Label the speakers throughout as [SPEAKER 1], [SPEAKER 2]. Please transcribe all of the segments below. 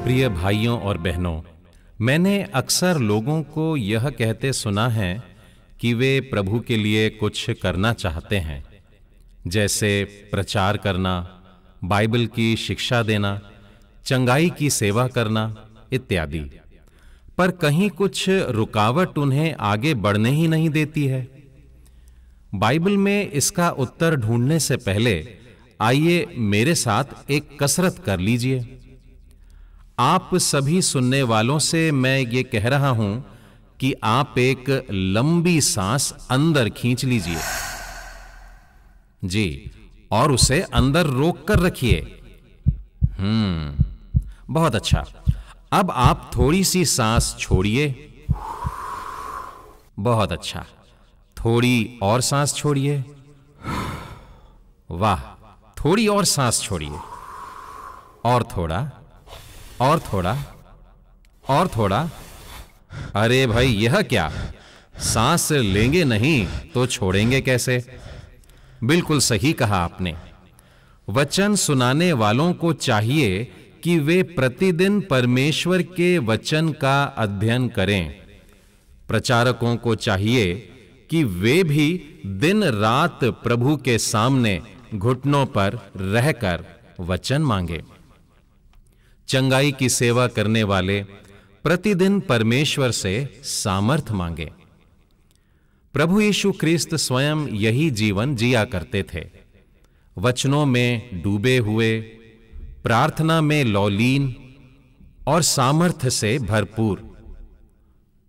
[SPEAKER 1] प्रिय भाइयों और बहनों, मैंने अक्सर लोगों को यह कहते सुना है कि वे प्रभु के लिए कुछ करना चाहते हैं, जैसे प्रचार करना, बाइबल की शिक्षा देना, चंगाई की सेवा करना इत्यादि। पर कहीं कुछ रुकावट उन्हें आगे बढ़ने ही नहीं देती है। बाइबल में इसका उत्तर ढूंढने से पहले आइए मेरे साथ एक कसरत कर लीजिए। आप सभी सुनने वालों से मैं ये कह रहा हूं कि आप एक लंबी सांस अंदर खींच लीजिए जी, और उसे अंदर रोक कर रखिए। बहुत अच्छा। अब आप थोड़ी सी सांस छोड़िए। बहुत अच्छा। थोड़ी और सांस छोड़िए। वाह, थोड़ी और सांस छोड़िए। और थोड़ा, और थोड़ा, और थोड़ा। अरे भाई, यह क्या? सांस लेंगे नहीं तो छोड़ेंगे कैसे? बिल्कुल सही कहा आपने। वचन सुनाने वालों को चाहिए कि वे प्रतिदिन परमेश्वर के वचन का अध्ययन करें। प्रचारकों को चाहिए कि वे भी दिन रात प्रभु के सामने घुटनों पर रहकर वचन मांगे। चंगाई की सेवा करने वाले प्रतिदिन परमेश्वर से सामर्थ्य मांगे। प्रभु यीशु ख्रीस्त स्वयं यही जीवन जिया करते थे, वचनों में डूबे हुए, प्रार्थना में लौलीन और सामर्थ्य से भरपूर।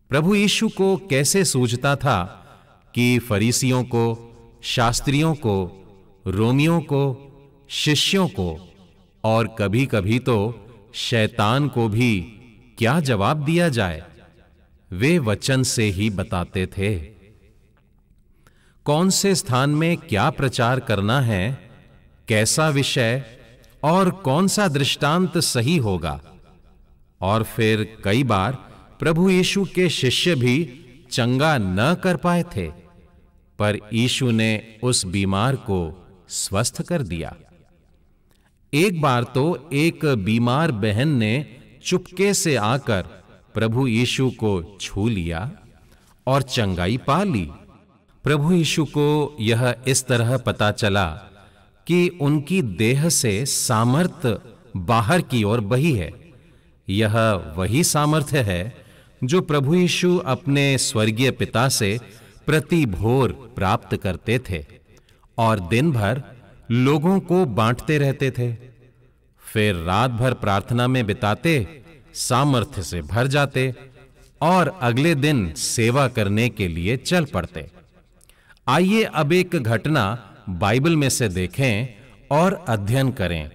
[SPEAKER 1] प्रभु यीशु को कैसे सूझता था कि फरीसियों को, शास्त्रियों को, रोमियों को, शिष्यों को और कभी-कभी तो शैतान को भी क्या जवाब दिया जाए? वे वचन से ही बताते थे। कौन से स्थान में क्या प्रचार करना है, कैसा विषय और कौन सा दृष्टांत सही होगा। और फिर कई बार प्रभु यीशु के शिष्य भी चंगा न कर पाए थे, पर यीशु ने उस बीमार को स्वस्थ कर दिया। एक बार तो एक बीमार बहन ने चुपके से आकर प्रभु यीशु को छू लिया और चंगाई पा ली। प्रभु यीशु को यह इस तरह पता चला कि उनकी देह से सामर्थ्य बाहर की ओर बही है। यह वही सामर्थ्य है जो प्रभु यीशु अपने स्वर्गीय पिता से प्रति भोर प्राप्त करते थे और दिन भर लोगों को बांटते रहते थे। फिर रात भर प्रार्थना में बिताते, सामर्थ्य से भर जाते और अगले दिन सेवा करने के लिए चल पड़ते। आइए अब एक घटना बाइबल में से देखें और अध्ययन करें।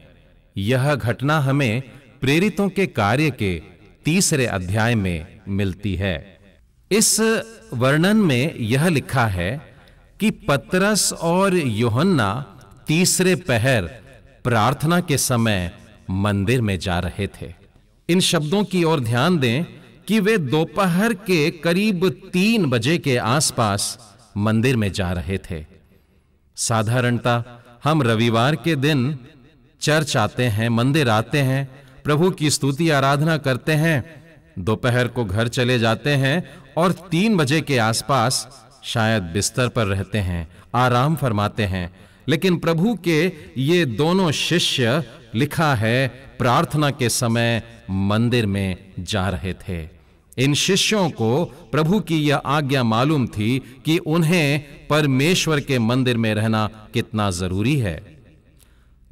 [SPEAKER 1] यह घटना हमें प्रेरितों के कार्य के 3 अध्याय में मिलती है। इस वर्णन में यह लिखा है कि पतरस और यूहन्ना तीसरे पहर प्रार्थना के समय मंदिर में जा रहे थे। इन शब्दों की ओर ध्यान दें कि वे दोपहर के करीब 3 बजे के आसपास मंदिर में जा रहे थे। साधारणतः हम रविवार के दिन चर्च आते हैं, मंदिर आते हैं, प्रभु की स्तुति आराधना करते हैं, दोपहर को घर चले जाते हैं और 3 बजे के आसपास शायद बिस्तर पर रहते हैं, आराम फरमाते हैं। लेकिन प्रभु के ये दोनों शिष्य, लिखा है, प्रार्थना के समय मंदिर में जा रहे थे। इन शिष्यों को प्रभु की यह आज्ञा मालूम थी कि उन्हें परमेश्वर के मंदिर में रहना कितना जरूरी है।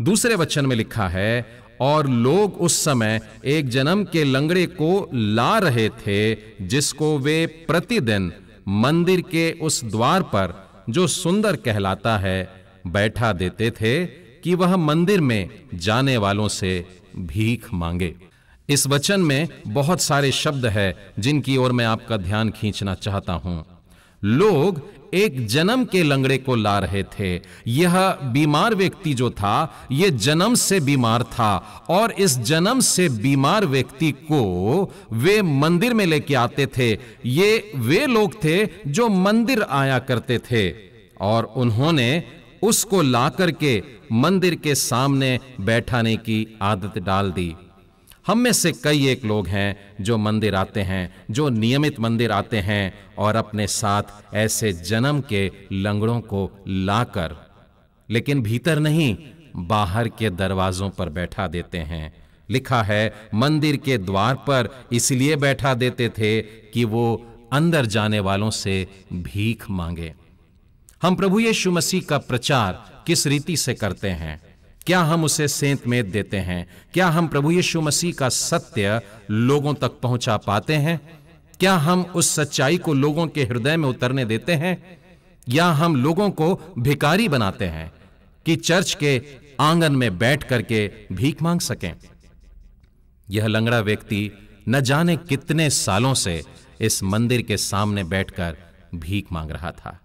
[SPEAKER 1] दूसरे वचन में लिखा है, और लोग उस समय एक जन्म के लंगड़े को ला रहे थे, जिसको वे प्रतिदिन मंदिर के उस द्वार पर, जो सुंदर कहलाता है, बैठा देते थे कि वह मंदिर में जाने वालों से भीख मांगे। इस वचन में बहुत सारे शब्द हैं जिनकी ओर मैं आपका ध्यान खींचना चाहता हूं। लोग एक जन्म के लंगड़े को ला रहे थे। यह बीमार व्यक्ति जो था, यह जन्म से बीमार था और इस जन्म से बीमार व्यक्ति को वे मंदिर में लेके आते थे। ये वे लोग थे जो मंदिर आया करते थे और उन्होंने उसको ला करके मंदिर के सामने बैठाने की आदत डाल दी। हम में से कई एक लोग हैं जो मंदिर आते हैं, जो नियमित मंदिर आते हैं और अपने साथ ऐसे जन्म के लंगड़ों को लाकर, लेकिन भीतर नहीं, बाहर के दरवाजों पर बैठा देते हैं। लिखा है मंदिर के द्वार पर इसलिए बैठा देते थे कि वो अंदर जाने वालों से भीख मांगे। हम प्रभु यीशु मसीह का प्रचार किस रीति से करते हैं? क्या हम उसे सेंत मेद देते हैं? क्या हम प्रभु यीशु मसीह का सत्य लोगों तक पहुंचा पाते हैं? क्या हम उस सच्चाई को लोगों के हृदय में उतरने देते हैं? या हम लोगों को भिखारी बनाते हैं कि चर्च के आंगन में बैठ करके भीख मांग सकें? यह लंगड़ा व्यक्ति न जाने कितने सालों से इस मंदिर के सामने बैठकर भीख मांग रहा था।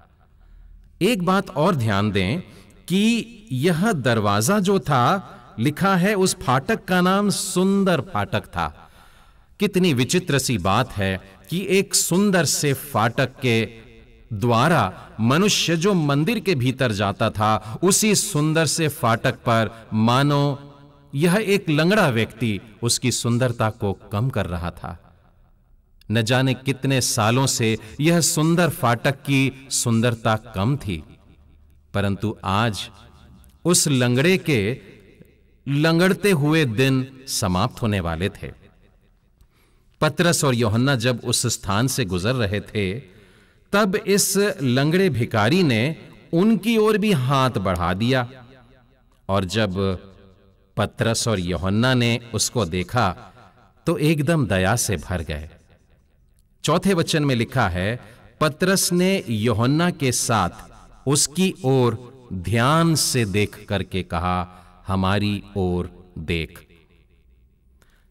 [SPEAKER 1] एक बात और ध्यान दें कि यह दरवाजा जो था, लिखा है उस फाटक का नाम सुंदर फाटक था। कितनी विचित्र सी बात है कि एक सुंदर से फाटक के द्वारा मनुष्य जो मंदिर के भीतर जाता था, उसी सुंदर से फाटक पर मानो यह एक लंगड़ा व्यक्ति उसकी सुंदरता को कम कर रहा था। न जाने कितने सालों से यह सुंदर फाटक की सुंदरता कम थी, परंतु आज उस लंगड़े के लंगड़ते हुए दिन समाप्त होने वाले थे। पतरस और यूहन्ना जब उस स्थान से गुजर रहे थे, तब इस लंगड़े भिखारी ने उनकी ओर भी हाथ बढ़ा दिया, और जब पतरस और यूहन्ना ने उसको देखा तो एकदम दया से भर गए। चौथे वचन में लिखा है, पतरस ने यूहन्ना के साथ उसकी ओर ध्यान से देख करके कहा, हमारी ओर देख।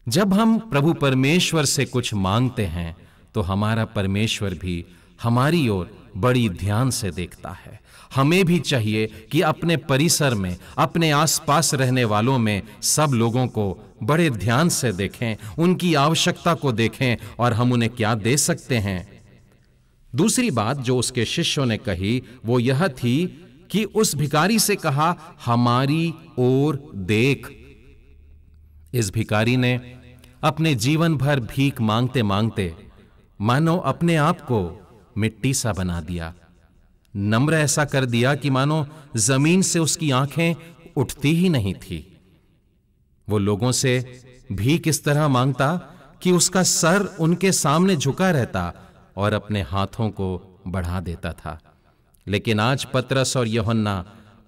[SPEAKER 1] जब हम प्रभु परमेश्वर से कुछ मांगते हैं तो हमारा परमेश्वर भी हमारी ओर बड़ी ध्यान से देखता है। हमें भी चाहिए कि अपने परिसर में, अपने आसपास रहने वालों में सब लोगों को बड़े ध्यान से देखें, उनकी आवश्यकता को देखें और हम उन्हें क्या दे सकते हैं। दूसरी बात जो उसके शिष्यों ने कही वो यह थी कि उस भिखारी से कहा, हमारी ओर देख। इस भिखारी ने अपने जीवन भर भीख मांगते मांगते मानो अपने आप को मिट्टी सा बना दिया, नम्र ऐसा कर दिया कि मानो जमीन से उसकी आंखें उठती ही नहीं थी। वो लोगों से भीख इस तरह मांगता कि उसका सर उनके सामने झुका रहता और अपने हाथों को बढ़ा देता था। लेकिन आज पतरस और यूहन्ना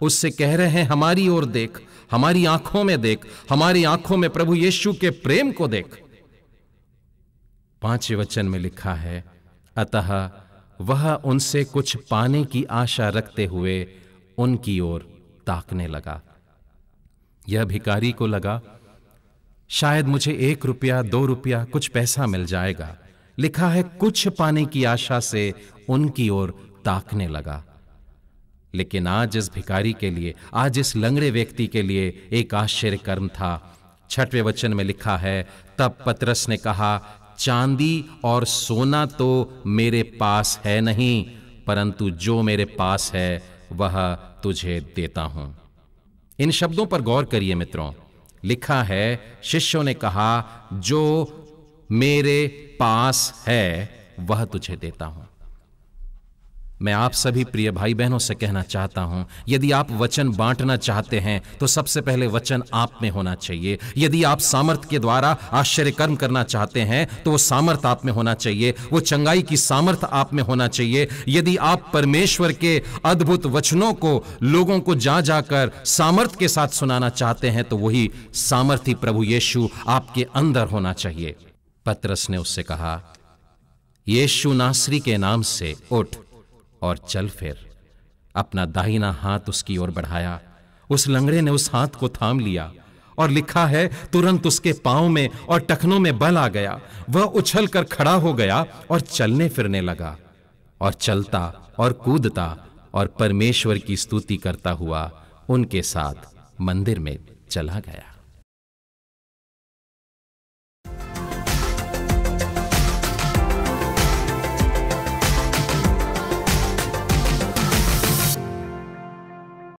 [SPEAKER 1] उससे कह रहे हैं, हमारी ओर देख, हमारी आंखों में देख, हमारी आंखों में प्रभु यीशु के प्रेम को देख। 5वें वचन में लिखा है, अतः वह उनसे कुछ पाने की आशा रखते हुए उनकी ओर ताकने लगा। यह भिखारी को लगा शायद मुझे 1 रुपया 2 रुपया कुछ पैसा मिल जाएगा। लिखा है कुछ पाने की आशा से उनकी ओर ताकने लगा। लेकिन आज इस भिखारी के लिए, आज इस लंगड़े व्यक्ति के लिए एक आश्चर्य कर्म था। 6वें वचन में लिखा है, तब पतरस ने कहा, चांदी और सोना तो मेरे पास है नहीं, परंतु जो मेरे पास है वह तुझे देता हूं। इन शब्दों पर गौर करिए मित्रों। लिखा है, शिष्यों ने कहा, जो मेरे पास है वह तुझे देता हूं। मैं आप सभी प्रिय भाई बहनों से कहना चाहता हूं, यदि आप वचन बांटना चाहते हैं तो सबसे पहले वचन आप में होना चाहिए। यदि आप सामर्थ के द्वारा आश्चर्य कर्म करना चाहते हैं तो वो सामर्थ आप में होना चाहिए, वो चंगाई की सामर्थ आप में होना चाहिए। यदि आप परमेश्वर के अद्भुत वचनों को लोगों को जा जाकर सामर्थ के साथ सुनाना चाहते हैं तो वही सामर्थी प्रभु यीशु आपके अंदर होना चाहिए। पतरस ने उससे कहा, यीशु नासरी के नाम से उठ और चल फिर। अपना दाहिना हाथ उसकी ओर बढ़ाया। उस लंगड़े ने उस हाथ को थाम लिया और लिखा है, तुरंत उसके पांव में और टखनों में बल आ गया। वह उछल कर खड़ा हो गया और चलने फिरने लगा, और चलता और कूदता और परमेश्वर की स्तुति करता हुआ उनके साथ मंदिर में चला गया।